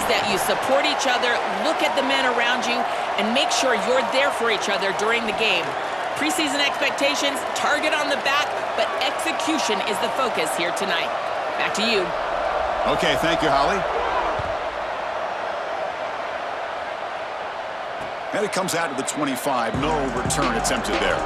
that you support each other, look at the men around you, and make sure you're there for each other during the game. Preseason expectations, target on the back, but execution is the focus here tonight. Back to you. Okay, thank you, Holly. And it comes out to the 25. No return attempted there.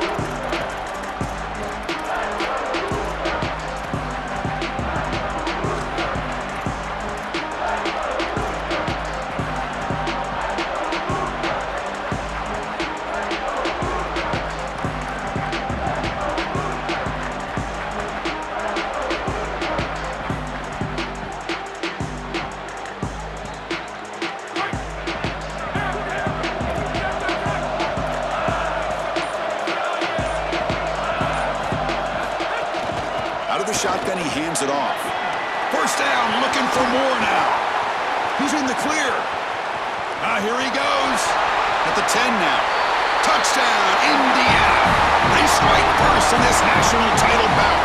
Shotgun, he hands it off. First down, looking for more now. He's in the clear. Here he goes. At the 10 now. Touchdown, Indiana. They strike first in this national title bout.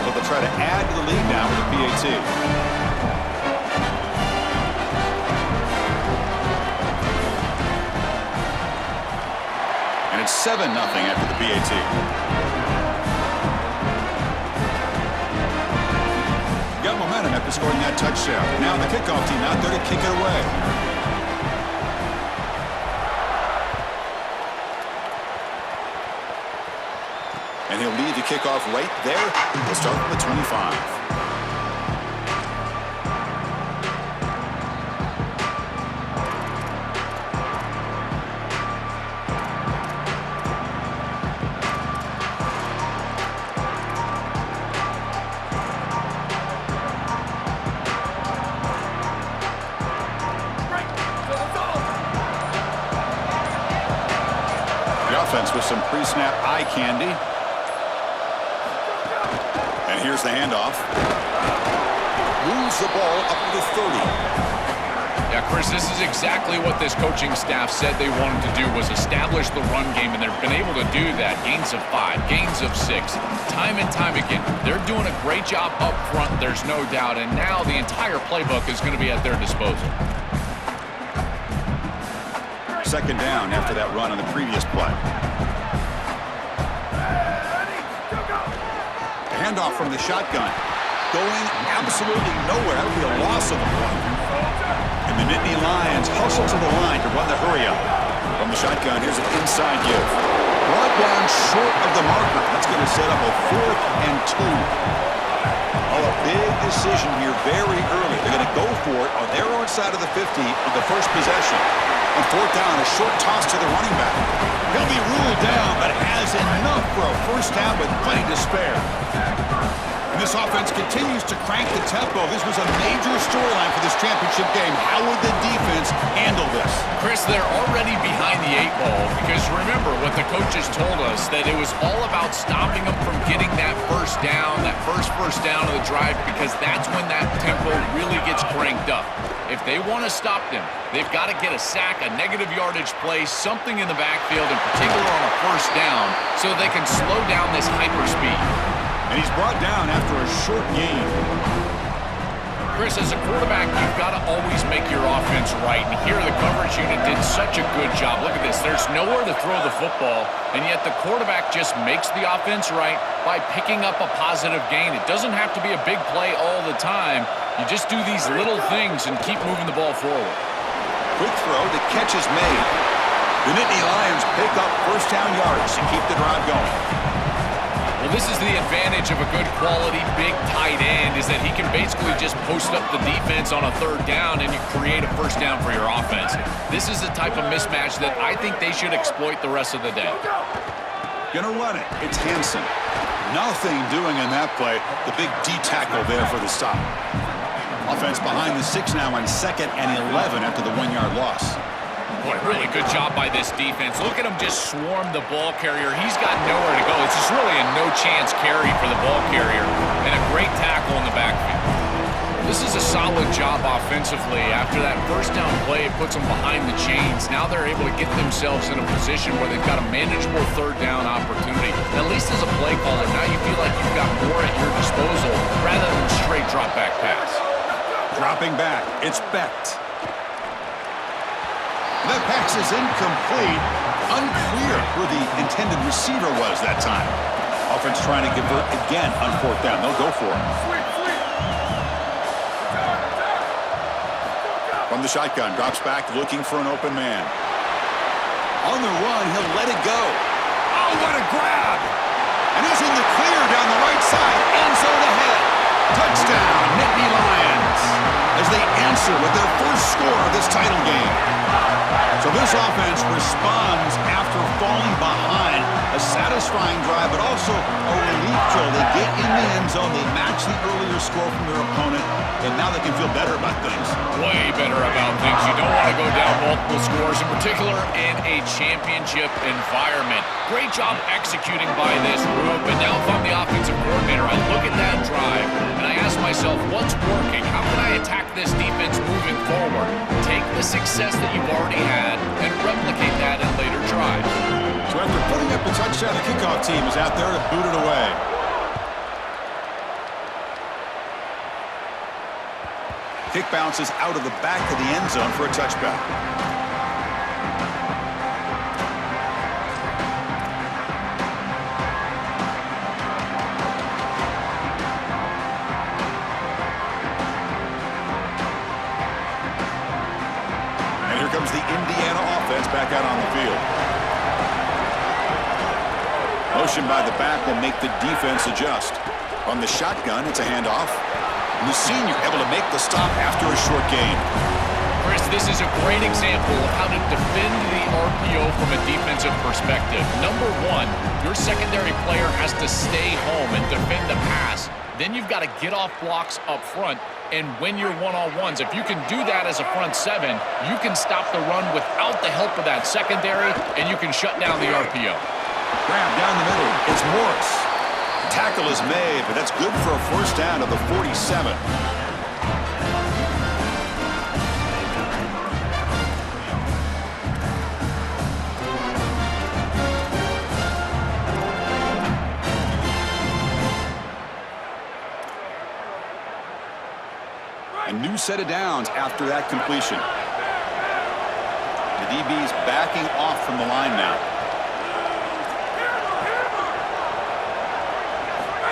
So they'll try to add to the lead now with a PAT. And it's 7-0 after the PAT. Got momentum after scoring that touchdown. Now the kickoff team out there to kick it away. And he'll lead the kickoff right there. We'll start from the 25. Offense with some pre-snap eye candy. And here's the handoff. Moves the ball up to the 30. Yeah, Chris, this is exactly what this coaching staff said they wanted to do, was establish the run game, and they've been able to do that. Gains of 5, gains of 6, time and time again. They're doing a great job up front, there's no doubt, and now the entire playbook is going to be at their disposal. Second down after that run on the previous play. The handoff from the shotgun. Going absolutely nowhere. That would be a loss of a point. And the Nittany Lions hustle to the line to run the hurry up. From the shotgun, here's an inside give. Brought down short of the marker. That's going to set up a 4th and 2. A big decision here very early. They're going to go for it on their own side of the 50 on the first possession. On 4th down, a short toss to the running back. He'll be ruled down, but has enough for a first down with plenty to spare. And this offense continues to crank the tempo. This was a major storyline for this championship game. How would the defense handle this? Chris, they're already behind the 8 ball because remember what the coaches told us, that it was all about stopping them from getting that first down, that first down of the drive, because that's when that tempo really gets cranked up. If they want to stop them, they've got to get a sack, a negative yardage play, something in the backfield, in particular on a first down, so they can slow down this hyperspeed. And he's brought down after a short gain. Chris, as a quarterback, you've got to always make your offense right. And here the coverage unit did such a good job. Look at this. There's nowhere to throw the football, and yet the quarterback just makes the offense right by picking up a positive gain. It doesn't have to be a big play all the time. You just do these little things and keep moving the ball forward. Quick throw, the catch is made. The Nittany Lions pick up first down yards to keep the drive going. Well, this is the advantage of a good quality big tight end, is that he can basically just post up the defense on a 3rd down and you create a first down for your offense. This is the type of mismatch that I think they should exploit the rest of the day. Gonna run it. It's Hansen. Nothing doing in that play. The big D tackle there for the stop. Offense behind the 6 now on 2nd and 11 after the 1-yard loss. Boy, really good job by this defense. Look at him just swarm the ball carrier. He's got nowhere to go. It's just really a no-chance carry for the ball carrier, and a great tackle in the backfield. This is a solid job offensively. After that first down play, it puts them behind the chains. Now they're able to get themselves in a position where they've got a manageable third down opportunity. At least as a play caller, now you feel like you've got more at your disposal rather than straight drop back pass. Dropping back, it's Becht. That pass is incomplete. Unclear who the intended receiver was that time. Offense trying to convert again on fourth down. They'll go for it. From the shotgun, drops back, looking for an open man. On the run, he'll let it go. Oh, what a grab! And he's in the clear down the right side. End zone ahead. Touchdown, Nittany Lions, as they answer with their first score of this title game. So this offense responds after falling behind. A satisfying drive, but also a relief throw. They get in the end zone. They match the earlier score from their opponent, and now they can feel better about things. Way better about things. You don't want to go down multiple scores, in particular in a championship environment. Great job executing by this group, and now if I'm the offensive coordinator, I look at that drive, and I ask myself, what's working? How can I attack this defense moving forward? Take the success that you've already had and replicate that in later drives. So after putting up the touchdown, the kickoff team is out there to boot it away. Kick bounces out of the back of the end zone for a touchback. And here comes the Indiana offense back out on the field. Motion by the back will make the defense adjust. On the shotgun, it's a handoff. And the senior able to make the stop after a short gain. Chris, this is a great example of how to defend the RPO from a defensive perspective. Number one, your secondary player has to stay home and defend the pass. Then you've got to get off blocks up front and win your one-on-ones. If you can do that as a front seven, you can stop the run without the help of that secondary, and you can shut down the RPO. Grab down the middle. It's Morris. Tackle is made, but that's good for a first down of the 47. A new set of downs after that completion. The DB's backing off from the line now.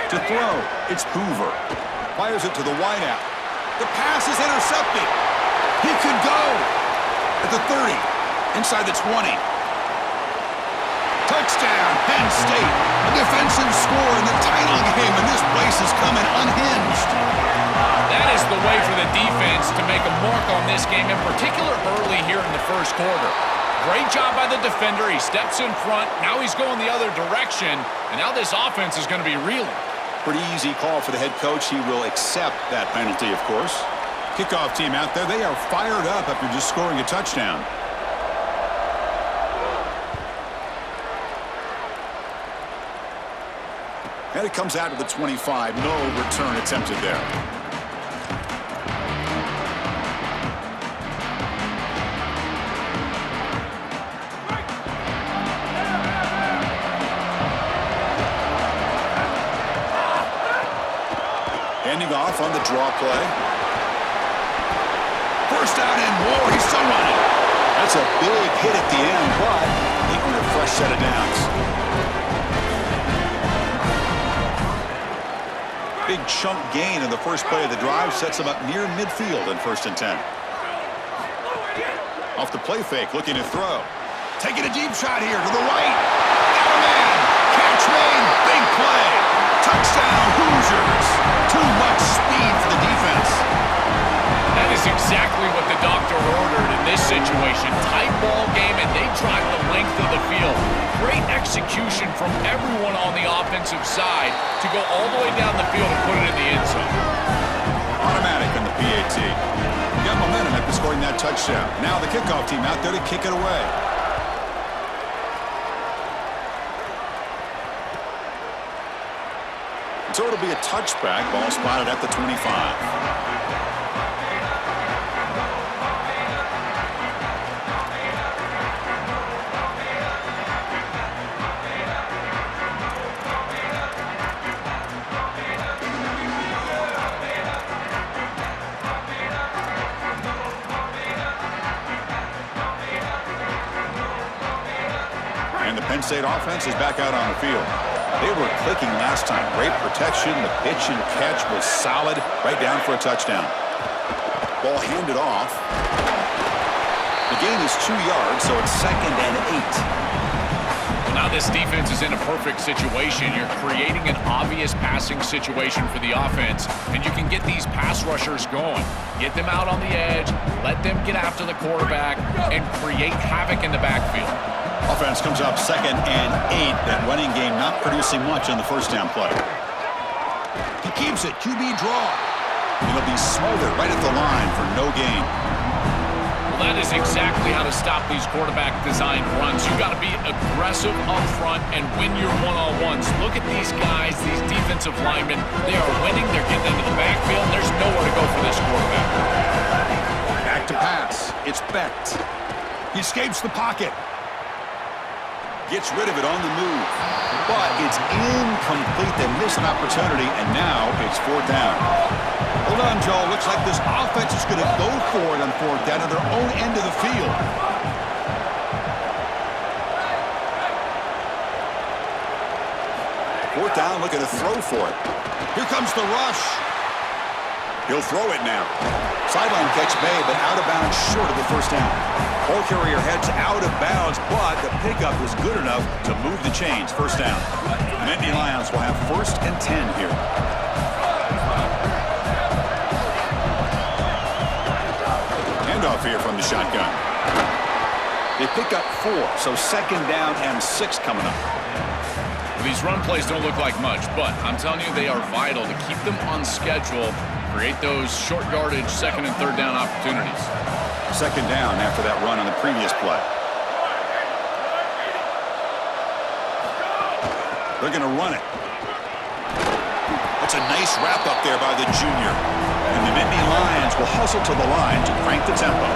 To throw, it's Hoover. Fires it to the wideout. The pass is intercepted. He could go at the 30, inside the 20. Touchdown, Penn State. A defensive score in the title game, and this place is coming unhinged. That is the way for the defense to make a mark on this game, in particular early here in the first quarter. Great job by the defender. He steps in front. Now he's going the other direction, and now this offense is going to be reeling. Pretty easy call for the head coach. He will accept that penalty, of course. Kickoff team out there. They are fired up after just scoring a touchdown. And it comes out to the 25. No return attempted there. Handing off on the draw play. First down and more. He's still running. That's a big hit at the end, but they earn a fresh set of downs. Big chunk gain in the first play of the drive sets him up near midfield in 1st and 10. Off the play fake, looking to throw. Taking a deep shot here to the right. Got a man. Catch made. Big play. Touchdown, Hoosiers. Too much speed for the defense. That is exactly what the doctor ordered in this situation. Tight ball game, and they drive the length of the field. Great execution from everyone on the offensive side to go all the way down the field and put it in the end zone. Automatic in the PAT. Got momentum after scoring that touchdown. Now the kickoff team out there to kick it away. So it'll be a touchback. Ball spotted at the 25. Penn State offense is back out on the field. They were clicking last time. Great protection. The pitch and catch was solid. Right down for a touchdown. Ball handed off. The gain is 2 yards, so it's 2nd and 8. Well, now this defense is in a perfect situation. You're creating an obvious passing situation for the offense, and you can get these pass rushers going. Get them out on the edge, let them get after the quarterback, and create havoc in the backfield. Offense comes up 2nd and 8. That running game not producing much on the first down play. He keeps it. QB draw. It'll be smothered right at the line for no gain. Well, that is exactly how to stop these quarterback-designed runs. You've got to be aggressive up front and win your one-on-ones. Look at these guys, these defensive linemen. They are winning. They're getting into the backfield. There's nowhere to go for this quarterback. Back to pass. It's Becht. He escapes the pocket. Gets rid of it on the move. But it's incomplete. They miss an opportunity, and now it's 4th down. Hold on, Joel. Looks like this offense is going to go for it on 4th down at their own end of the field. Fourth down, looking to throw for it. Here comes the rush. He'll throw it now. Sideline catch made, but out of bounds short of the first down. Ball carrier heads out of bounds, but the pickup is good enough to move the chains. First down. Nittany Lions will have 1st and 10 here. Handoff here from the shotgun. They pick up 4, so 2nd down and 6 coming up. These run plays don't look like much, but I'm telling you, they are vital to keep them on schedule, create those short yardage 2nd and 3rd down opportunities. 2nd down after that run on the previous play. They're going to run it. That's a nice wrap up there by the junior. And the Nittany Lions will hustle to the line to crank the tempo.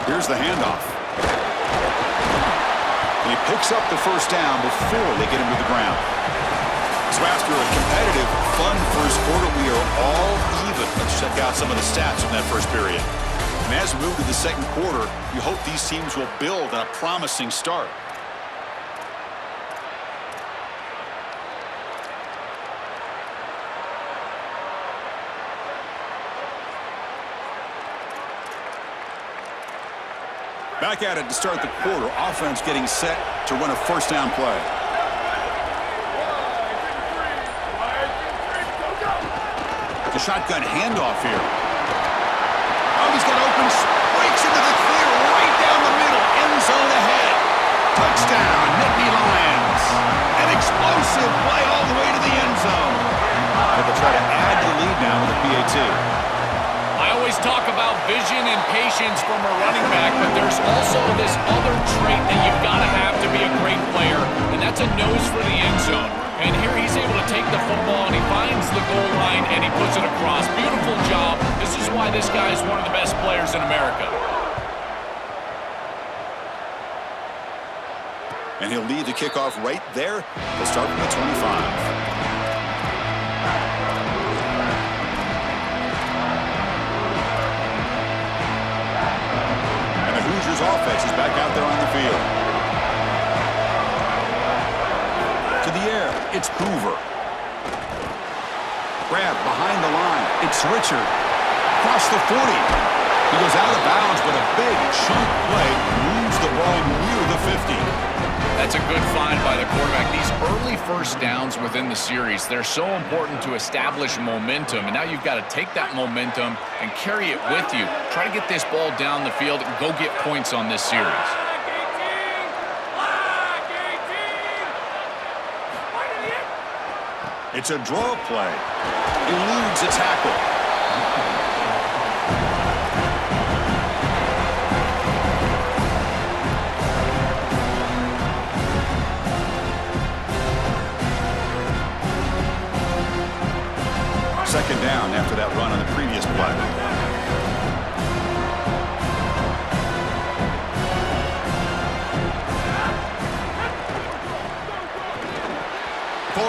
Here's the handoff. And he picks up the first down before they get him to the ground. So after a competitive, fun first quarter, we are all even. Let's check out some of the stats from that first period. And as we move to the second quarter, you hope these teams will build on a promising start. Back at it to start the quarter. Offense getting set to run a first down play. The shotgun handoff here. Oh, he's got open, breaks into the clear, right down the middle, end zone ahead. Touchdown, Nittany Lions. An explosive play all the way to the end zone. And they'll try to add the lead now with a PAT. I always talk about vision and patience from a running back, but there's also this other trait that you've got to have to be a great player, and that's a nose for the end zone. And here he's able to take the football, and he finds the goal line, and he puts it across. Beautiful job. This is why this guy is one of the best players in America. And he'll lead the kickoff right there. They'll start from the 25. Offense is back out there on the field. To the air, it's Hoover. Grab behind the line, it's Richard. Across the 40. He goes out of bounds, but a big chunk play moves the ball near the 50. That's a good find by the quarterback. These early first downs within the series, they're so important to establish momentum. And now you've got to take that momentum and carry it with you. Try to get this ball down the field and go get points on this series. It's a draw play. Eludes a tackle. Second down after that run on the previous play.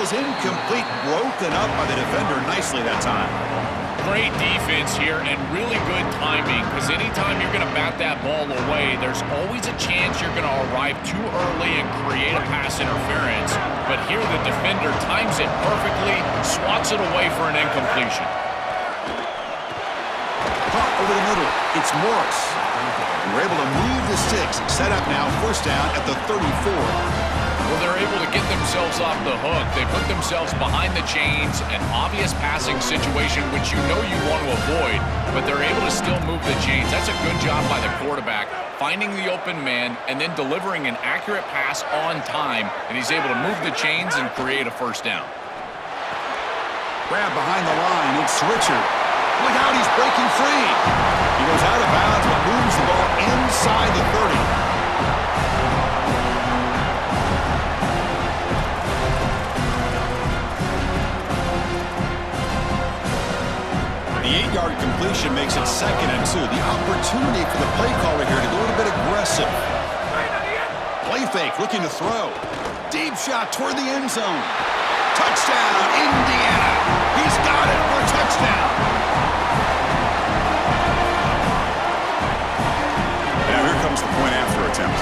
is incomplete, broken up by the defender nicely that time. Great defense here and really good timing, because anytime you're going to bat that ball away, there's always a chance you're going to arrive too early and create a pass interference. But here the defender times it perfectly, swats it away for an incompletion. Caught over the middle. It's Morris. We're able to move the sticks. Set up now, first down at the 34. Well, they're able to get themselves off the hook. They put themselves behind the chains, an obvious passing situation, which you know you want to avoid, but they're able to still move the chains. That's a good job by the quarterback, finding the open man and then delivering an accurate pass on time, and he's able to move the chains and create a first down. Grab behind the line. It's Richard. Look out, he's breaking free. He goes out of bounds, but moves the ball inside the 30. The 8-yard completion makes it 2nd and 2. The opportunity for the play caller here to go a little bit aggressive. Play fake, looking to throw. Deep shot toward the end zone. Touchdown, Indiana. He's got it for a touchdown. Now here comes the point after attempt.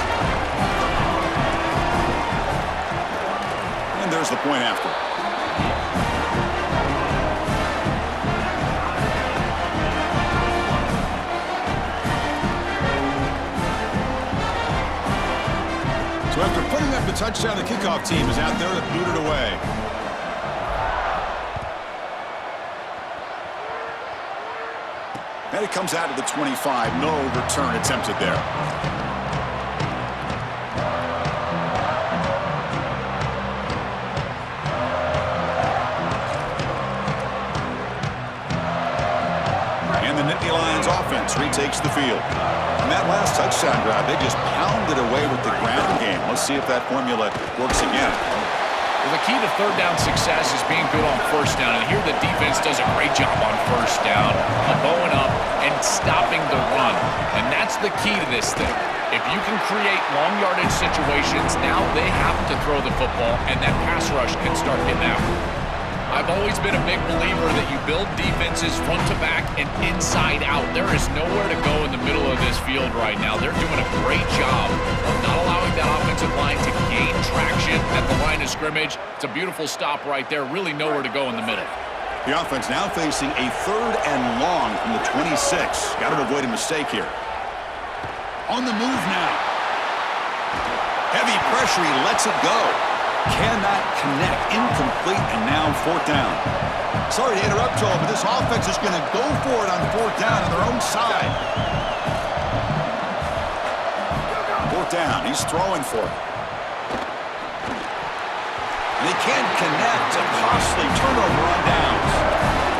And there's the point after. So after putting up the touchdown, the kickoff team is out there to boot it away. And it comes out to the 25. No return attempted there. And the Nittany Lions offense retakes the field. On that last touchdown drive, they just pounded away with the ground game. Let's see if that formula works again. Well, the key to third down success is being good on first down, and here the defense does a great job on first down, bowing up and stopping the run. And that's the key to this thing. If you can create long yardage situations, now they have to throw the football, and that pass rush can start getting after it. I've always been a big believer that you build defenses front to back and inside out. There is nowhere to go in the middle of this field right now. They're doing a great job of not allowing that offensive line to gain traction at the line of scrimmage. It's a beautiful stop right there. Really nowhere to go in the middle. The offense now facing a 3rd and long from the 26. Got to avoid a mistake here. On the move now. Heavy pressure. He lets it go. Cannot connect. Incomplete, and now 4th down. Sorry to interrupt, Joel, but this offense is going to go for it on 4th down on their own side. 4th down. He's throwing for it. They can't connect. A costly turnover on downs.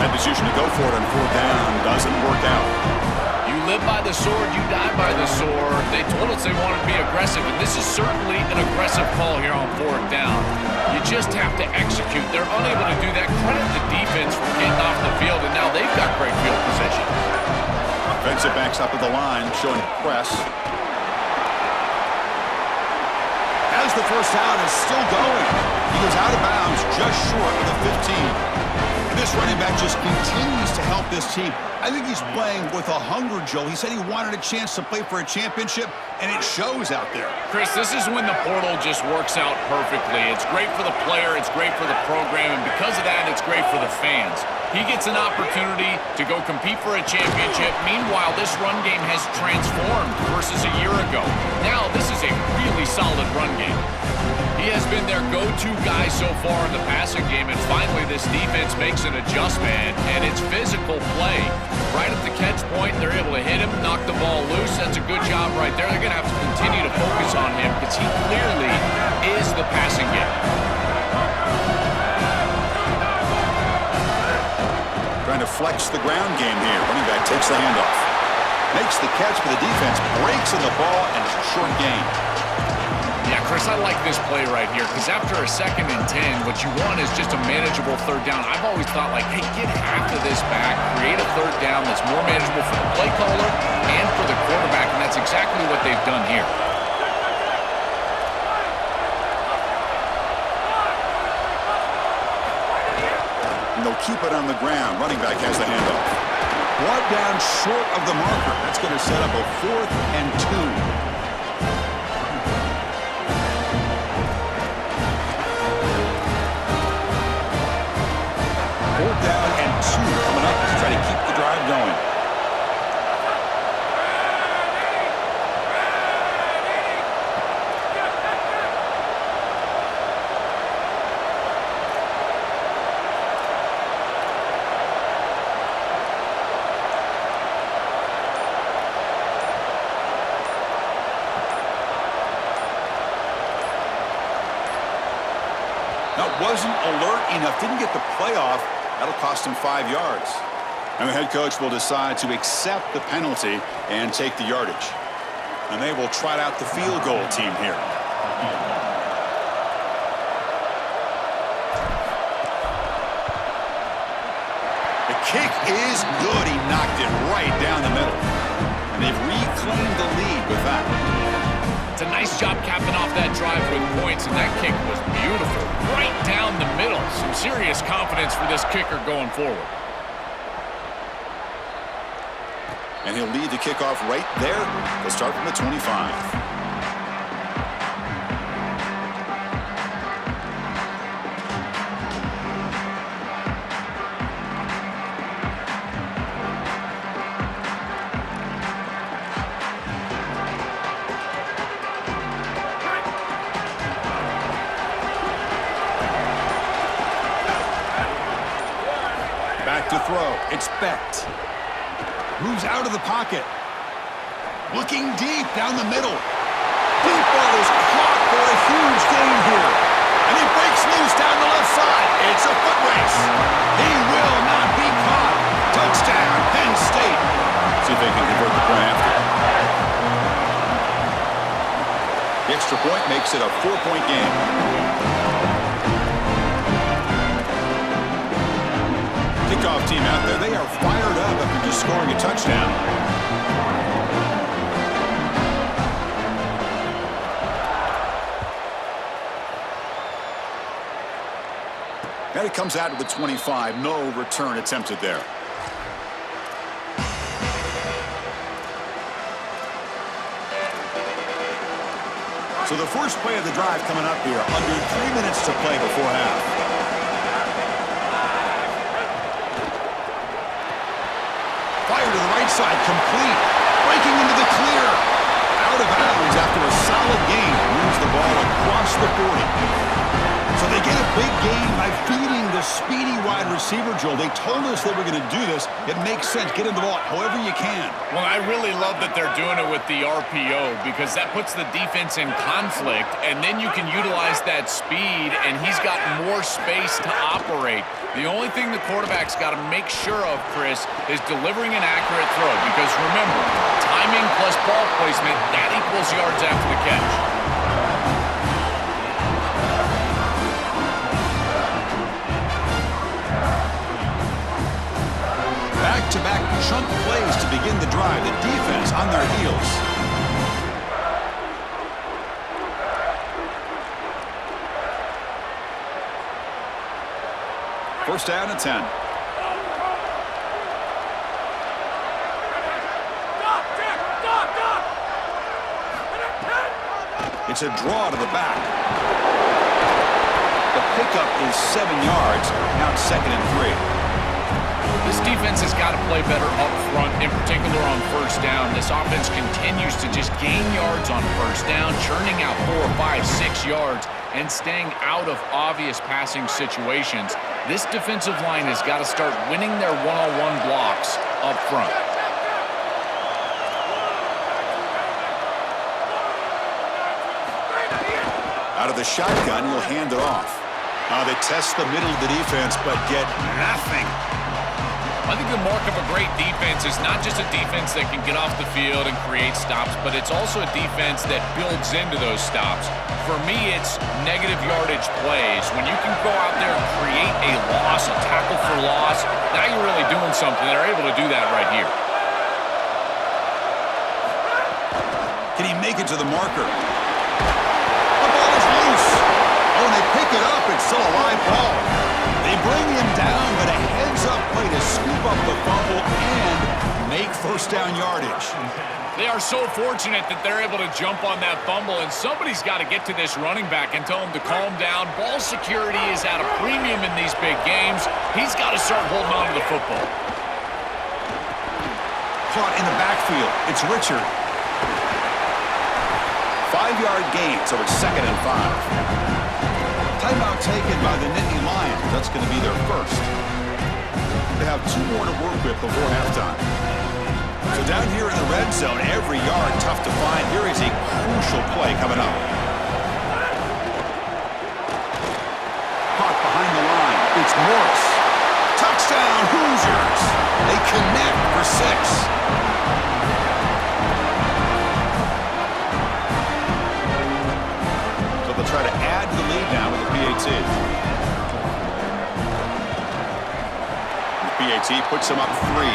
That decision to go for it on 4th down doesn't work out. You live by the sword, you die by the sword. They told us they wanted to be aggressive, and this is certainly an aggressive call here on 4th down. You just have to execute. They're unable to do that. Credit the defense for getting off the field, and now they've got great field position. Defensive backs up at the line, showing press. As the first down is still going. He goes out of bounds just short of the 15. And this running back just continues to help this team. I think he's playing with a hunger, Joe. He said he wanted a chance to play for a championship, and it shows out there. Chris, this is when the portal just works out perfectly. It's great for the player, it's great for the program, and because of that, it's great for the fans. He gets an opportunity to go compete for a championship. Meanwhile, this run game has transformed versus a year ago. Now, this is a really solid run game. He has been their go-to guy so far in the passing game, and finally this defense makes an adjustment, and it's physical play. Right at the catch point, they're able to hit him, knock the ball loose. That's a good job right there. They're going to have to continue to focus on him because he clearly is the passing game. Trying to flex the ground game here. Running back takes the handoff. Makes the catch, but the defense breaks in the ball, and it's a short gain. Yeah, Chris, I like this play right here because after a 2nd and 10, what you want is just a manageable 3rd down. I've always thought, like, hey, get half of this back, create a 3rd down that's more manageable for the play caller and for the quarterback, and that's exactly what they've done here. keep it on the ground. Running back has the handoff. Brought down short of the marker. That's going to set up a 4th and 2. Fourth down and 2 coming up to try to keep the drive going. Wasn't alert enough, didn't get the playoff. That'll cost him 5 yards. And the head coach will decide to accept the penalty and take the yardage. And they will trot out the field goal team here. The kick is good. He knocked it right down the middle. And they've reclaimed the lead with that. It's a nice job capping off that drive with points, and that kick was beautiful. Right down the middle. Some serious confidence for this kicker going forward. And he'll lead the kickoff right there. They'll start from the 25. To throw. It's Becht. Moves out of the pocket. Looking deep down the middle. Deep ball is caught for a huge gain here. And he breaks loose down the left side. It's a foot race. He will not be caught. Touchdown, Penn State. See if they can convert the point after. The extra point makes it a 4-point game. Kickoff team out there, they are fired up after just scoring a touchdown. And it comes out to the 25. No return attempted there. So the first play of the drive coming up here. Under 3 minutes to play before half. Fire to the right side, complete. Breaking into the clear. Out of bounds after a solid gain. Moves the ball across the 40. So they get a big gain by feeding the speedy wide receiver, Joel. They told us they were going to do this. It makes sense. Get him the ball however you can. Well, I really love that they're doing it with the RPO because that puts the defense in conflict, and then you can utilize that speed, and he's got more space to operate. The only thing the quarterback's got to make sure of, Chris, is delivering an accurate throw because, remember, timing plus ball placement, that equals yards after the catch. Back-to-back chunk plays to begin the drive. The defense on their heels. First down and 10. It's a draw to the back. The pickup is 7 yards. Now it's 2nd and 3. This defense has got to play better up front, in particular on first down. This offense continues to just gain yards on first down, churning out 4, 5, 6 yards, and staying out of obvious passing situations. This defensive line has got to start winning their one-on-one blocks up front. Out of the shotgun, he'll hand it off. They test the middle of the defense, but get nothing. I think the mark of a great defense is not just a defense that can get off the field and create stops, but it's also a defense that builds into those stops. For me, it's negative yardage plays. When you can go out there and create a loss, a tackle for loss, now you're really doing something. They're able to do that right here. Can he make it to the marker? The ball is loose. Oh, and they pick it up. It's still a live ball. They bring him down, but a heads-up play to scoop up the fumble and make first down yardage. They are so fortunate that they're able to jump on that fumble, and somebody's got to get to this running back and tell him to calm down. Ball security is at a premium in these big games. He's got to start holding on to the football. Caught in the backfield. It's Richard. 5-yard gain, so it's 2nd and 5. Timeout taken by the Nittany Lions. That's going to be their first. They have 2 more to work with before halftime. So down here in the red zone, every yard tough to find. Here is a crucial play coming up. Caught behind the line. It's Morris. Touchdown, Hoosiers. They connect for 6. So they'll try to add to the lead now with the PAT. The PAT puts them up 3.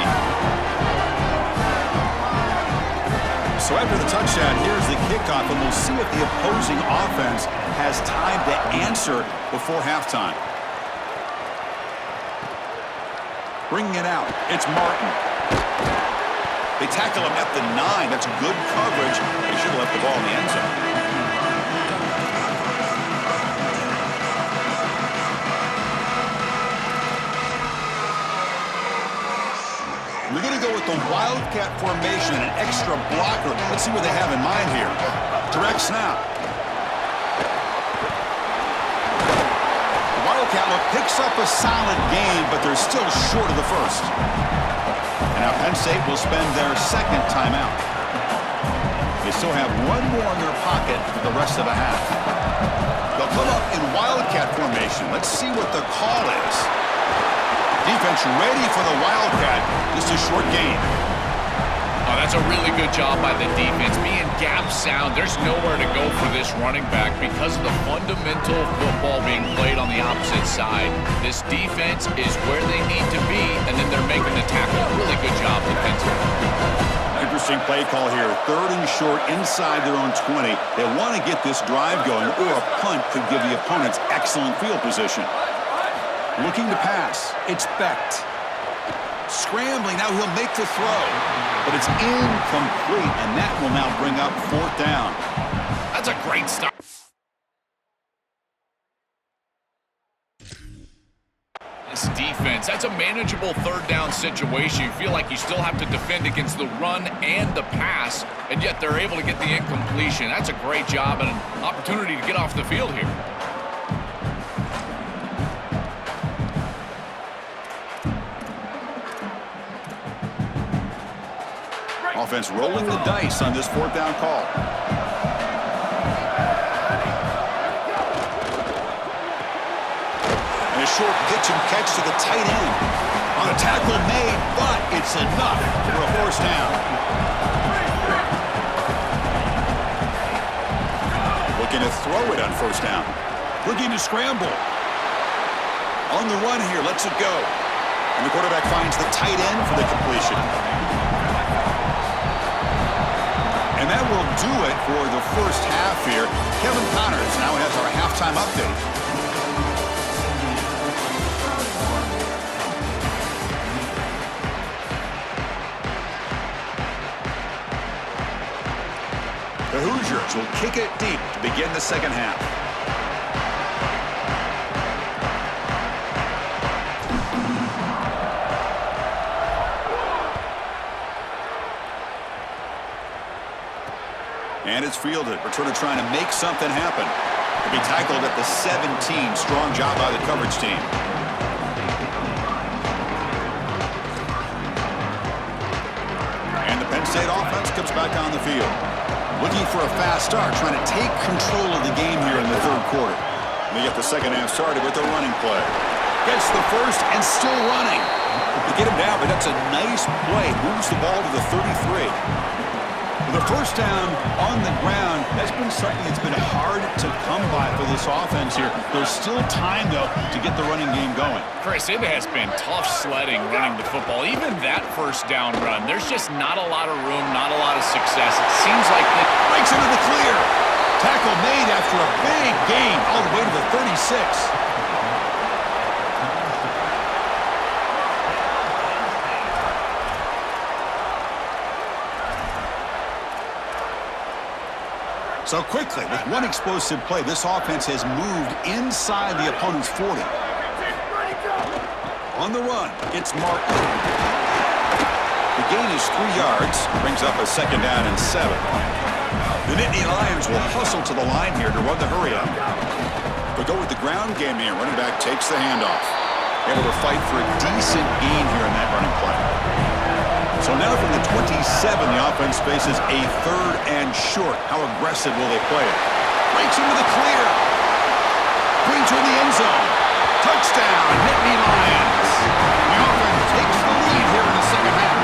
So after the touchdown, here's the kickoff, and we'll see if the opposing offense has time to answer before halftime. Bringing it out, it's Martin. They tackle him at the 9. That's good coverage. They should have left the ball in the end zone. We're going to go with the Wildcat formation, an extra blocker. Let's see what they have in mind here. Direct snap. The Wildcat look picks up a solid game, but they're still short of the first. And now Penn State will spend their 2nd timeout. They still have 1 more in their pocket for the rest of the half. They'll come up in Wildcat formation. Let's see what the call is. Defense ready for the Wildcat. Just a short gain. Oh, that's a really good job by the defense. Being gap sound, there's nowhere to go for this running back because of the fundamental football being played on the opposite side. This defense is where they need to be, and then they're making the tackle. Really good job defensively. Interesting play call here. 3rd and short inside their own 20. They want to get this drive going, or a punt could give the opponents excellent field position. Looking to pass. It's Becht. Scrambling. Now he'll make the throw. But it's incomplete, and that will now bring up 4th down. That's a great start. This defense, that's a manageable 3rd down situation. You feel like you still have to defend against the run and the pass, and yet they're able to get the incompletion. That's a great job and an opportunity to get off the field here. Offense rolling the dice on this 4th down call. And a short pitch and catch to the tight end. On a tackle made, but it's enough for a 1st down. Looking to throw it on 1st down. Looking to scramble. On the run here, lets it go. And the quarterback finds the tight end for the completion. And that will do it for the first half here. Kevin Connors now has our halftime update. The Hoosiers will kick it deep to begin the 2nd half. And it's fielded. Returner trying to make something happen. To be tackled at the 17. Strong job by the coverage team. And the Penn State offense comes back on the field. Looking for a fast start, trying to take control of the game here in the 3rd quarter. And they get the 2nd half started with a running play. Gets the first and still running. They get him down, but that's a nice play. Moves the ball to the 33. The 1st down on the ground, that's been something that's been hard to come by for this offense here. There's still time, though, to get the running game going. Chris, it has been tough sledding running the football. Even that 1st down run, there's just not a lot of room, not a lot of success. It seems like it breaks into the clear. Tackle made after a big gain all the way to the 36. So quickly, with one explosive play, this offense has moved inside the opponent's 40. On the run, it's Martin. The gain is 3 yards, brings up a 2nd down and 7. The Nittany Lions will hustle to the line here to run the hurry up. They'll go with the ground game here. Running back takes the handoff. Able to fight for a decent gain here in that running play. So now from the 27, the offense faces a 3rd and short. How aggressive will they play it? Breaks into the clear. Brings her in the end zone. Touchdown, Nittany Lions. The offense takes the lead here in the second half.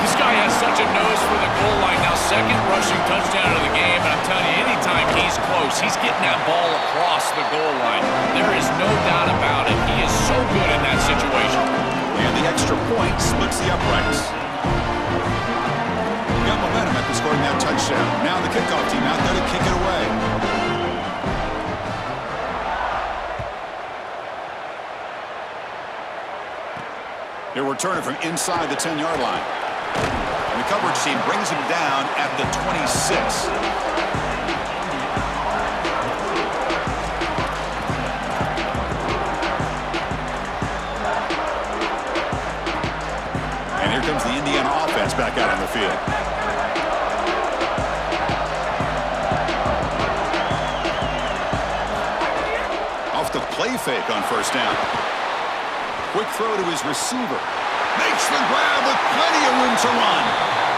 This guy has such a nose for the goal line. Now, 2nd rushing touchdown of the game, and I'm telling you, anytime he's close, he's getting that ball across the goal line. There is no doubt about it. He is so good in that situation. And the extra point splits the uprights. He got momentum after scoring that touchdown. Now the kickoff team out there to kick it away. He'll return it from inside the 10-yard line. And the coverage team brings him down at the 26. And here comes the Indiana offense back out on the field. Off the play fake on 1st down. Quick throw to his receiver. Makes the grab with plenty of room to run.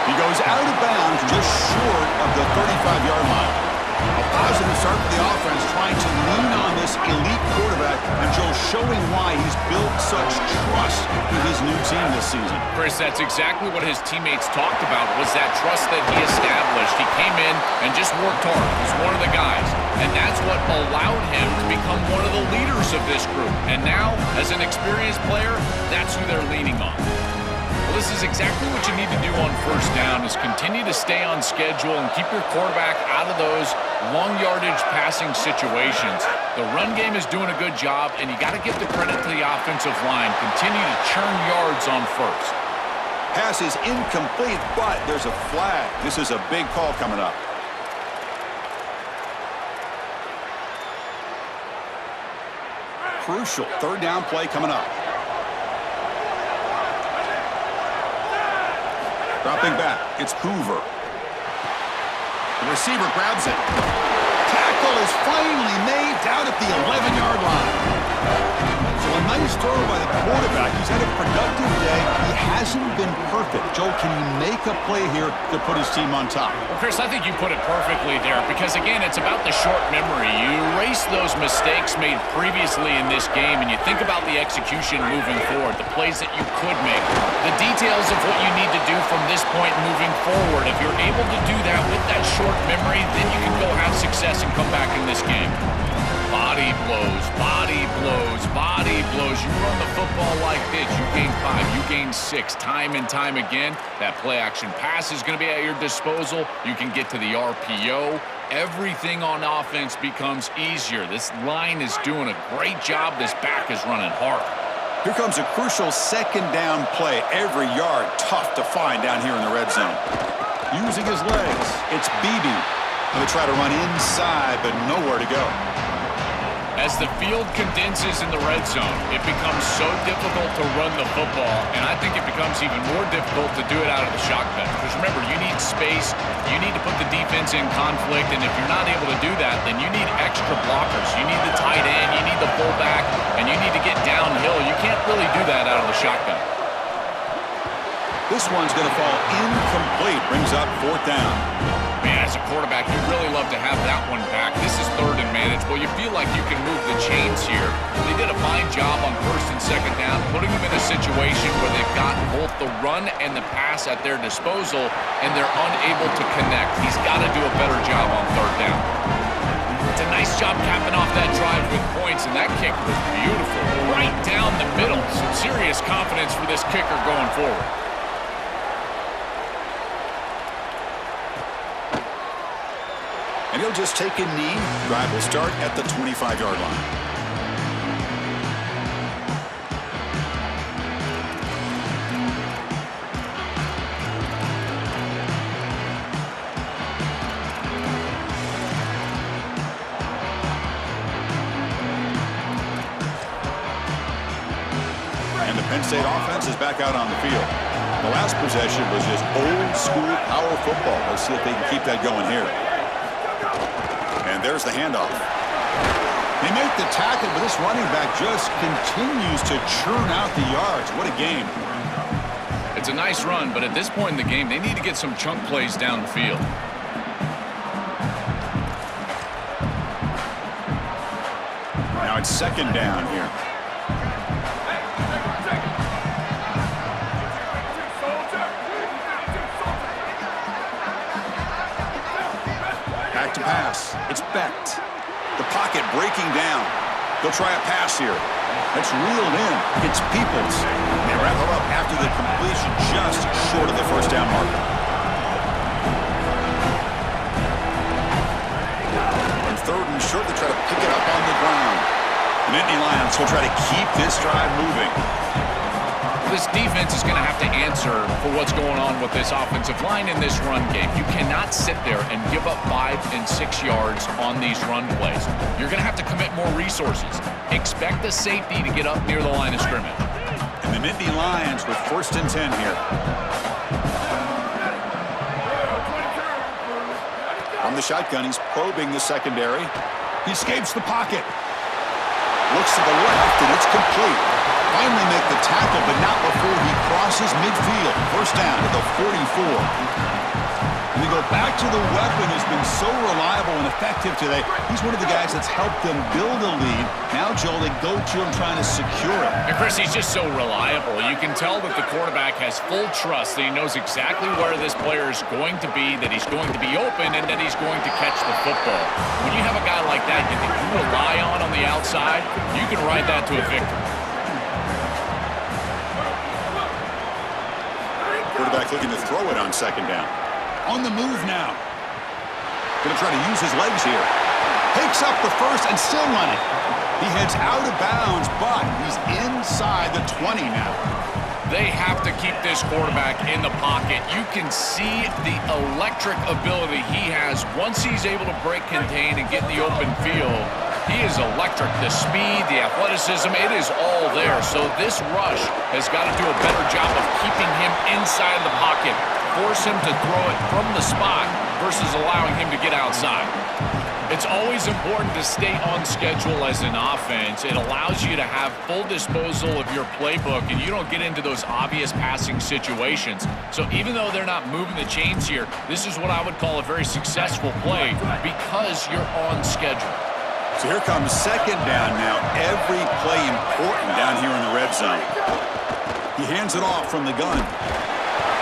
He goes out of bounds just short of the 35-yard line. A positive start for the offense, trying to lean on this elite quarterback, and Joe showing why he's built such trust with his new team this season. Chris, that's exactly what his teammates talked about, was that trust that he established. He came in and just worked hard. He's one of the guys. And that's what allowed him to become one of the leaders of this group. And now, as an experienced player, that's who they're leaning on. Well, this is exactly what you need to do on 1st down, is continue to stay on schedule and keep your quarterback out of those long yardage passing situations. The run game is doing a good job, and you got to give the credit to the offensive line. Continue to churn yards on 1st. Pass is incomplete, but there's a flag. This is a big call coming up. Crucial 3rd down play coming up. Dropping back, it's Hoover. The receiver grabs it. Tackle is finally made down at the 11-yard line. So a nice throw by the quarterback. He's had a productive day. He hasn't been perfect. Joe, can he make a play here to put his team on top? Well, Chris, I think you put it perfectly there because, again, it's about the short memory. You erase those mistakes made previously in this game, and you think about the execution moving forward, the plays that you could make, the details of what you need to do from this point moving forward. If you're able to do that with that short memory, then you can go have success and come back in this game. Body blows, body blows, body blows. You run the football like this, you gain 5, you gain 6, time and time again. That play-action pass is going to be at your disposal. You can get to the RPO. Everything on offense becomes easier. This line is doing a great job. This back is running hard. Here comes a crucial 2nd down play. Every yard tough to find down here in the red zone. Using his legs, it's Beebe. They try to run inside, but nowhere to go. As the field condenses in the red zone, it becomes so difficult to run the football, and I think it becomes even more difficult to do it out of the shotgun. Because remember, you need space, you need to put the defense in conflict, and if you're not able to do that, then you need extra blockers. You need the tight end, you need the fullback, and you need to get downhill. You can't really do that out of the shotgun. This one's going to fall incomplete. Brings up 4th down. Man, as a quarterback, you really love to have that one back. This is 3rd and manageable. You feel like you can move the chains here. They did a fine job on 1st and 2nd down, putting them in a situation where they've got both the run and the pass at their disposal, and they're unable to connect. He's got to do a better job on 3rd down. It's a nice job capping off that drive with points, and that kick was beautiful. Right down the middle. Some serious confidence for this kicker going forward. And he'll just take a knee. Drive will start at the 25-yard line. Penn State offense is back out on the field. The last possession was just old-school power football. Let's see if they can keep that going here. And there's the handoff. They make the tackle, but this running back just continues to churn out the yards. What a game. It's a nice run, but at this point in the game, they need to get some chunk plays down the field. Now it's second down here. Back to pass. It's Becht. The pocket breaking down. They'll try a pass here. It's reeled in. It's Peoples. They wrap it up after the completion just short of the first down marker. On third and short, they try to pick it up on the ground. The Nittany Lions will try to keep this drive moving. This defense is going to have to answer for what's going on with this offensive line in this run game. You cannot sit there and give up 5 and 6 yards on these run plays. You're going to have to commit more resources. Expect the safety to get up near the line of scrimmage. And the Nittany Lions with 1st and 10 here. From the shotgun, he's probing the secondary. He escapes the pocket. Looks to the left, and it's complete. Finally make the tackle, but not before he crosses midfield. First down to the 44. And they go back to the weapon who's been so reliable and effective today. He's one of the guys that's helped them build a lead. Now, Joel, they go to him trying to secure it. And Chris, he's just so reliable. You can tell that the quarterback has full trust that he knows exactly where this player is going to be, that he's going to be open, and that he's going to catch the football. When you have a guy like that that you rely on the outside, you can ride that to a victory. Quarterback looking to throw it on second down. On the move now. Going to try to use his legs here. Takes up the first and still running. He heads out of bounds, but he's inside the 20 now. They have to keep this quarterback in the pocket. You can see the electric ability he has once he's able to break contain and get in the open field. He is electric. The speed, the athleticism, it is all there. So this rush has got to do a better job of keeping him inside the pocket, force him to throw it from the spot versus allowing him to get outside. It's always important to stay on schedule as an offense. It allows you to have full disposal of your playbook, and you don't get into those obvious passing situations. So even though they're not moving the chains here, this is what I would call a very successful play because you're on schedule. So here comes second down now. Every play important down here in the red zone. He hands it off from the gun.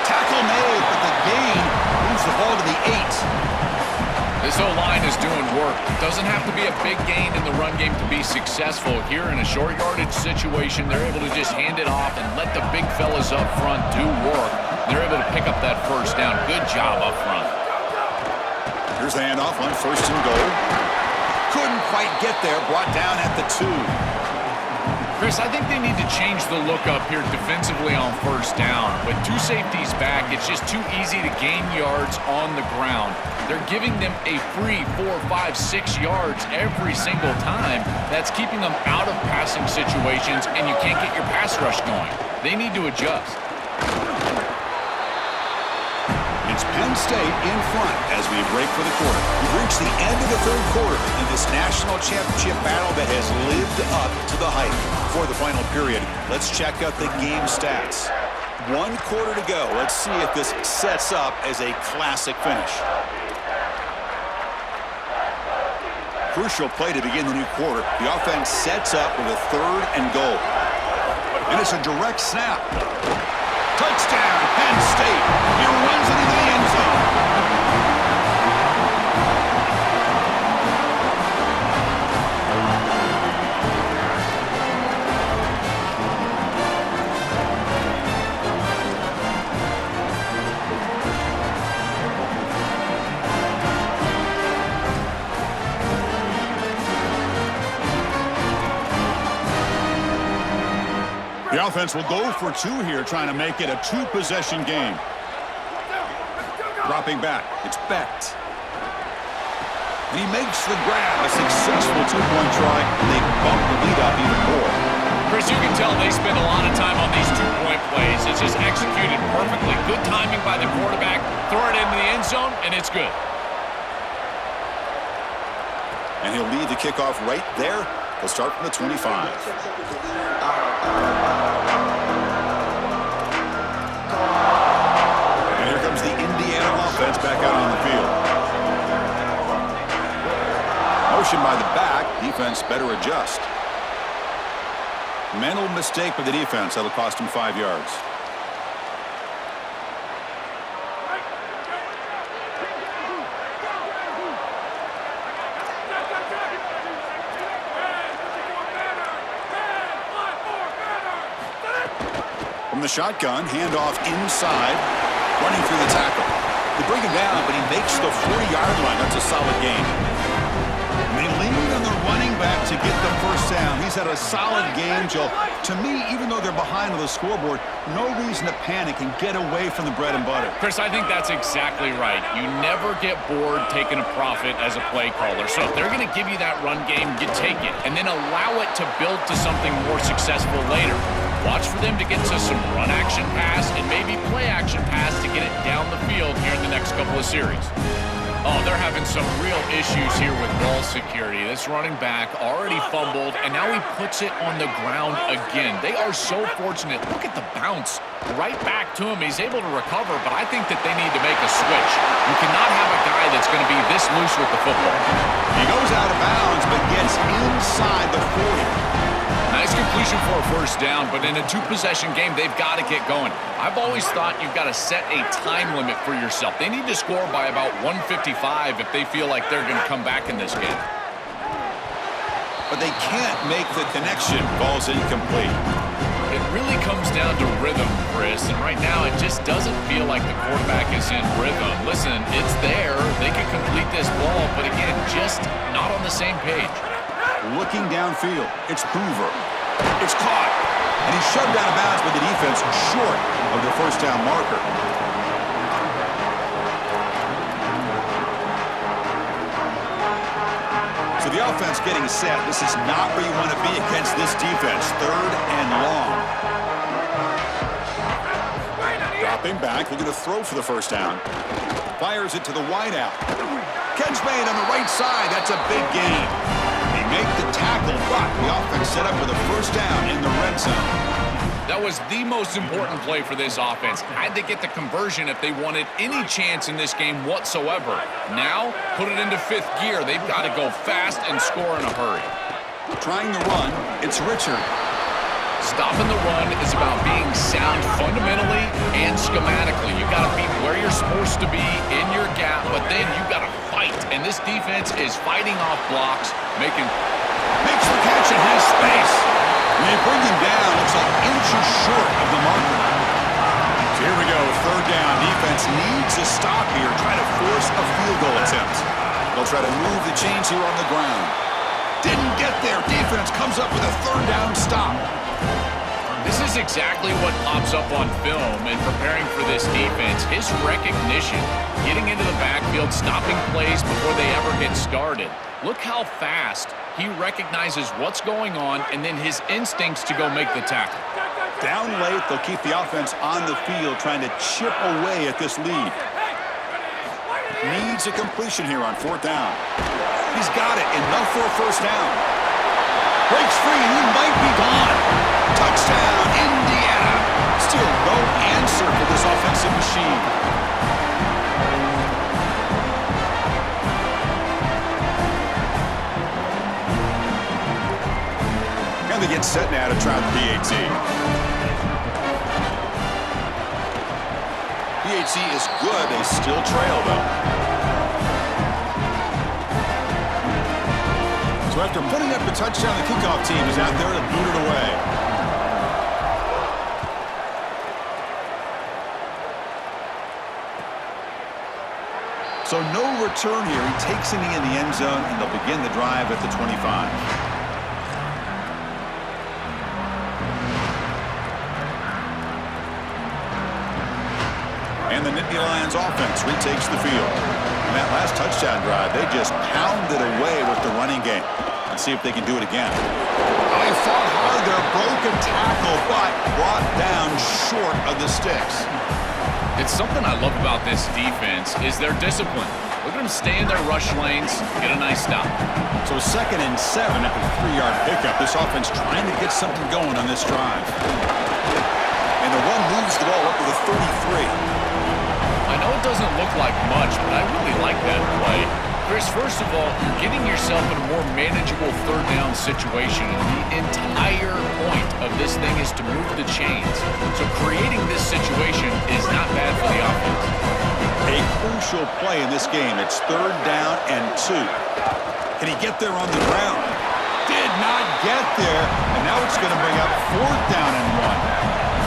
Tackle made, but the gain moves the ball to the 8. This O-line is doing work. It doesn't have to be a big gain in the run game to be successful. Here in a short yardage situation, they're able to just hand it off and let the big fellas up front do work. They're able to pick up that first down. Good job up front. Here's the handoff on 1st and goal. Couldn't quite get there, brought down at the 2. Chris, I think they need to change the look up here defensively on first down. With 2 safeties back, it's just too easy to gain yards on the ground. They're giving them a free 4, 5, 6 yards every single time. That's keeping them out of passing situations, and you can't get your pass rush going. They need to adjust. It's Penn State in front as we break for the quarter. We've reached the end of the 3rd quarter in this national championship battle that has lived up to the hype. Before the final period, let's check out the game stats. 1 quarter to go. Let's see if this sets up as a classic finish. Crucial play to begin the new quarter. The offense sets up with a 3rd and goal. And it's a direct snap. Touchdown, Penn State. He runs it into the end zone. The offense will go for 2 here, trying to make it a 2-possession game. Dropping back, it's Becht. And he makes the grab, a successful 2-point try, and they bump the lead up even more. Chris, you can tell they spend a lot of time on these two-point plays. It's just executed perfectly. Good timing by the quarterback. Throw it into the end zone, and it's good. And he'll lead the kickoff right there. He'll start from the 25. And here comes the Indiana offense back out on the field. Motion by the back. Defense better adjust. Mental mistake by the defense. That'll cost him 5 yards. From the shotgun, handoff inside, running through the tackle. They bring him down, but he makes the 40-yard line. That's a solid gain. They lean on the running back to get the first down. He's had a solid game, Joe. To me, even though they're behind on the scoreboard, no reason to panic and get away from the bread and butter. Chris, I think that's exactly right. You never get bored taking a profit as a play caller. So if they're going to give you that run game, you take it, and then allow it to build to something more successful later. Watch for them to get to some run action pass and maybe play action pass to get it down the field here in the next couple of series. Oh, they're having some real issues here with ball security. This running back already fumbled, and now he puts it on the ground again. They are so fortunate. Look at the bounce right back to him. He's able to recover, but I think that they need to make a switch. You cannot have a guy that's going to be this loose with the football. He goes out of bounds, but gets inside the 40. Nice completion for a first down, but in a two-possession game, they've got to get going. I've always thought you've got to set a time limit for yourself. They need to score by about 155 if they feel like they're going to come back in this game. But they can't make the connection. Ball's incomplete. It really comes down to rhythm, Chris, and right now it just doesn't feel like the quarterback is in rhythm. Listen, it's there. They can complete this ball, but again, just not on the same page. Looking downfield, it's Hoover. It's caught, and he's shoved out of bounds by the defense short of the first down marker. So the offense getting set. This is not where you want to be against this defense. 3rd and long. Dropping back, looking to throw for the first down. Fires it to the wideout. Catch made on the right side. That's a big gain. They make the tackle, but the offense set up with a first down in the red zone. That was the most important play for this offense. Had to get the conversion if they wanted any chance in this game whatsoever. Now, put it into 5th gear. They've got to go fast and score in a hurry. Trying to run, it's Richard. Stopping the run is about being sound fundamentally and schematically. You got to be where you're supposed to be in your gap, but then you got to fight. And this defense is fighting off blocks, makes the catch in his space. When they bring him down, looks like inches short of the marker. So here we go, 3rd down. Defense needs a stop here, try to force a field goal attempt. They'll try to move the chains here on the ground. Didn't get there. Defense comes up with a 3rd down stop. This is exactly what pops up on film in preparing for this defense. His recognition, getting into the backfield, stopping plays before they ever get started. Look how fast he recognizes what's going on and then his instincts to go make the tackle. Down late, they'll keep the offense on the field trying to chip away at this lead. Needs a completion here on 4th down. He's got it. Enough for a first down. Breaks free and he might be gone. Touchdown, Indiana. Still no answer for this offensive machine. And they get set now to try the PAT. PAT is good. They still trail, though. So after putting up the touchdown, the kickoff team is out there to boot it away. So no return here. He takes a knee in the end zone, and they'll begin the drive at the 25. And the Nittany Lions offense retakes the field. In that last touchdown drive, they just pounded away with the running game. game. Let's see if they can do it again. Oh, he fought hard there, broke a tackle, but brought down short of the sticks. It's something I love about this defense is their discipline. Look at them stay in their rush lanes, get a nice stop. So 2nd and 7 after a 3-yard pickup. This offense trying to get something going on this drive. And the run moves the ball up to the 33. I know it doesn't look like much, but I really like that play. Chris, first of all, you're getting yourself in a more manageable 3rd down situation. And the entire point of this thing is to move the chains. So creating this situation is not bad for the offense. A crucial play in this game. It's 3rd down and 2. Can he get there on the ground? Did not get there. And now it's going to bring up 4th down and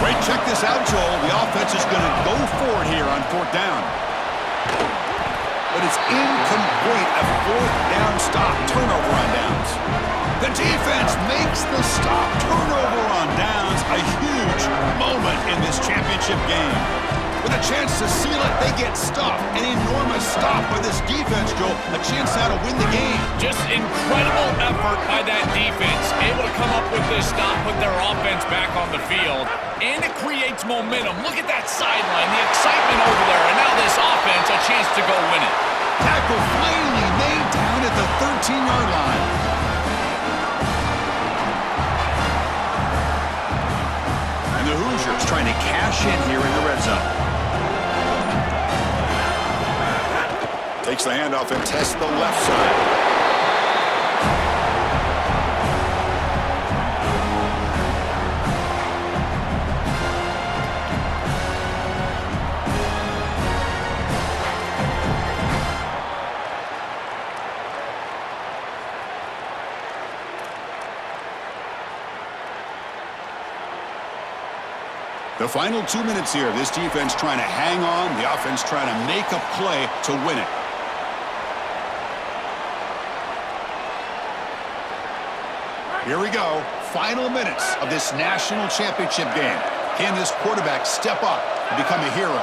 1. Wait, check this out, Joel. The offense is going to go for it here on 4th down. But it's incomplete. A 4th down stop. Turnover on downs. The defense makes the stop. Turnover on downs. A huge moment in this championship game. With a chance to seal it, they get stuffed. An enormous stop by this defense, Joel. A chance now to win the game. Just incredible effort by that defense. Able to come up with this stop, put their offense back on the field. And it creates momentum. Look at that sideline, the excitement over there. And now this offense, a chance to go win it. Tackle finally made down at the 13-yard line. And the Hoosiers trying to cash in here in the red zone. Takes the handoff and tests the left side. The final 2 minutes here. This defense trying to hang on. The offense trying to make a play to win it. Here we go. Final minutes of this national championship game. Can this quarterback step up and become a hero?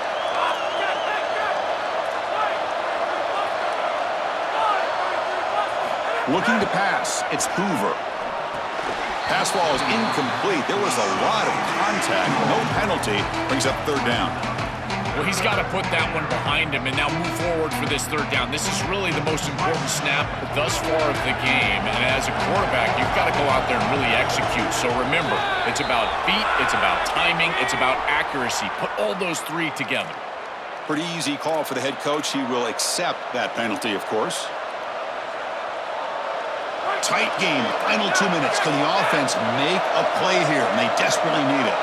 Looking to pass. It's Hoover. Pass ball is incomplete. There was a lot of contact. No penalty. Brings up 3rd down. Well, he's got to put that one behind him and now move forward for this 3rd down. This is really the most important snap thus far of the game. And as a quarterback, you've got to go out there and really execute. So remember, it's about feet, it's about timing, it's about accuracy. Put all those 3 together. Pretty easy call for the head coach. He will accept that penalty, of course. Tight game. Final 2 minutes. Can the offense make a play here? And they desperately need it.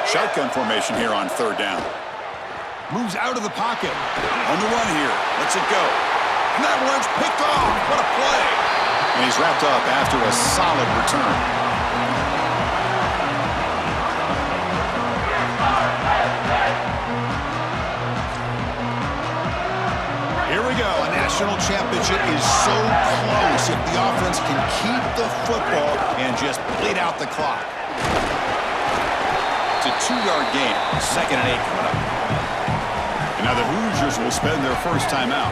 Shotgun formation here on 3rd down. Moves out of the pocket. On the run here. Lets it go. And that one's picked off. What a play. And he's wrapped up after a solid return. Here we go. A national championship is so close if the offense can keep the football and just bleed out the clock. It's a 2-yard gain. 2nd and 8 coming up. And now the Hoosiers will spend their first time out.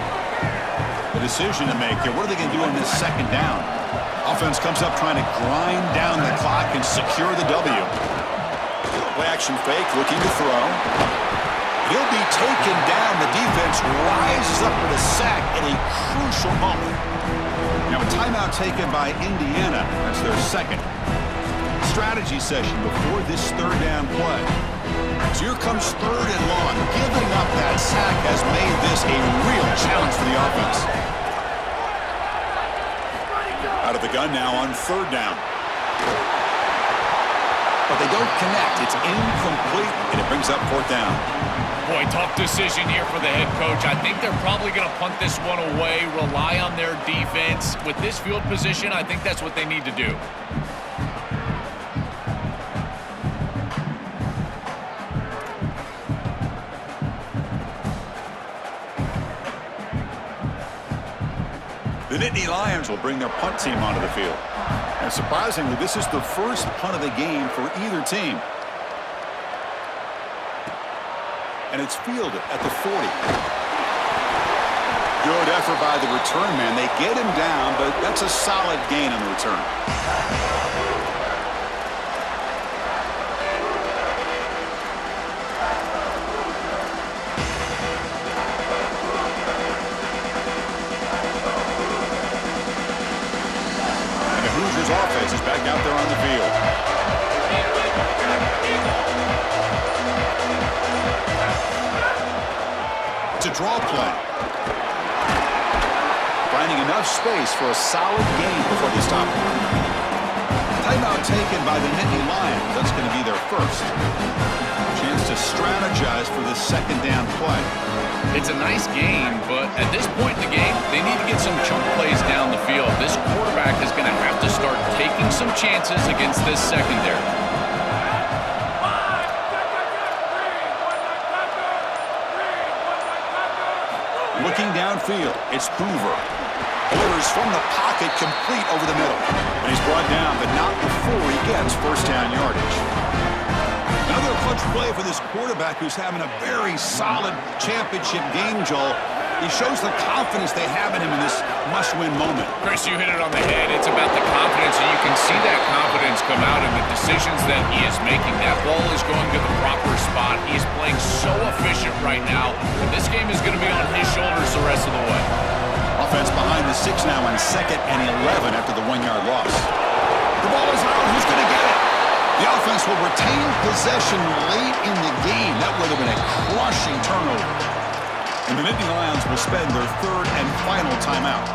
The decision to make here. What are they going to do on this 2nd down? Offense comes up trying to grind down the clock and secure the W. Play action fake, looking to throw. He'll be taken down. The defense rises up with a sack at a crucial moment. Now a timeout taken by Indiana. That's their 2nd. Strategy session before this 3rd down play. So here comes 3rd and long. Giving up that sack has made this a real challenge for the offense. Out of the gun now on 3rd down. But they don't connect. It's incomplete, and it brings up 4th down. Boy, tough decision here for the head coach. I think they're probably going to punt this one away, rely on their defense. With this field position, I think that's what they need to do. The Nittany Lions will bring their punt team onto the field. And surprisingly, this is the first punt of the game for either team. and it's fielded at the 40. Good effort by the return man. They get him down, but that's a solid gain on the return. And the Hoosiers offense is back out there on the field. It's a draw play. Finding enough space for a solid gain before they stop him. Timeout taken by the Nittany Lions. That's going to be their first. Chance to strategize for the second down play. It's a nice game, but at this point in the game, they need to get some chunk plays down the field. This quarterback is going to have to start taking some chances against this secondary. Looking downfield, it's Hoover. Orders from the pocket, complete over the middle. And he's brought down, but not before he gets first down yardage. Another clutch play for this quarterback who's having a very solid championship game, Joel. He shows the confidence they have in him in this must-win moment. Chris, you hit it on the head. It's about the confidence, and you can see that confidence come out in the decisions that he is making. That ball is going to the proper spot. He is playing so efficient right now, and this game is going to be on his shoulders the rest of the way. Offense behind the 6 now on 2nd and 11 after the 1-yard loss. The ball is out. Who's going to get it? The offense will retain possession late in the game. That would have been a crushing turnover. And the Nittany Lions will spend their third and final timeout.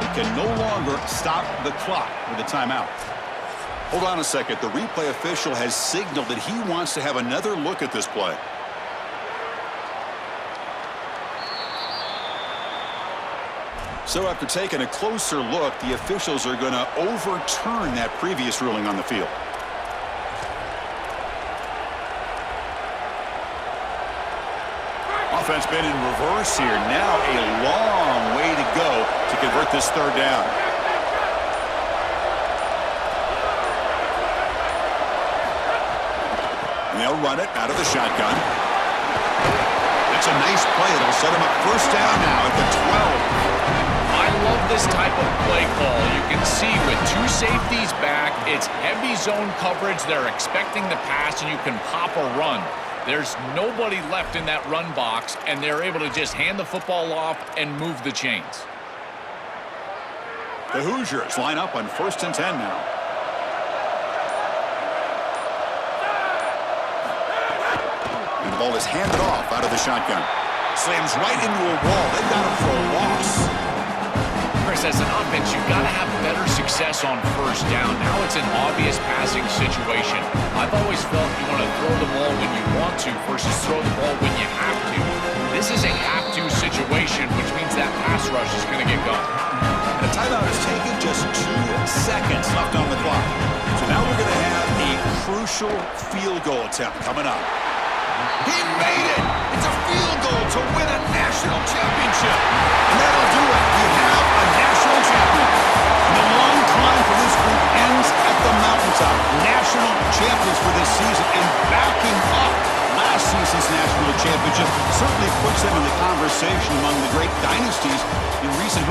They can no longer stop the clock with a timeout. Hold on a second. The replay official has signaled that he wants to have another look at this play. So after taking a closer look, the officials are going to overturn that previous ruling on the field. Offense been in reverse here. Now a long way to go to convert this third down. And they'll run it out of the shotgun. That's a nice play. It'll set them up first down now at the 12. I love this type of play call. You can see with 2 safeties back, it's heavy zone coverage. They're expecting the pass, and you can pop a run. There's nobody left in that run box, and they're able to just hand the football off and move the chains. The Hoosiers line up on 1st and 10 now. And the ball is handed off out of the shotgun. Slams right into a wall. They got him for a loss. Chris, as an offense, you've got to have better success on first down. Now it's an obvious passing situation. I've always felt you want to throw the ball when you want to versus throw the ball when you have to. This is a have-to situation, which means that pass rush is going to get going. The timeout is taken, just 2 seconds left on the clock. So now we're going to have a crucial field goal attempt coming up. He made it! It's a field goal to win a national championship. And that'll do it. We have a national champion. And the long climb for this group ends at the mountaintop. National champions for this season, and backing up last season's national championship certainly puts them in the conversation among the great dynasties in recent history.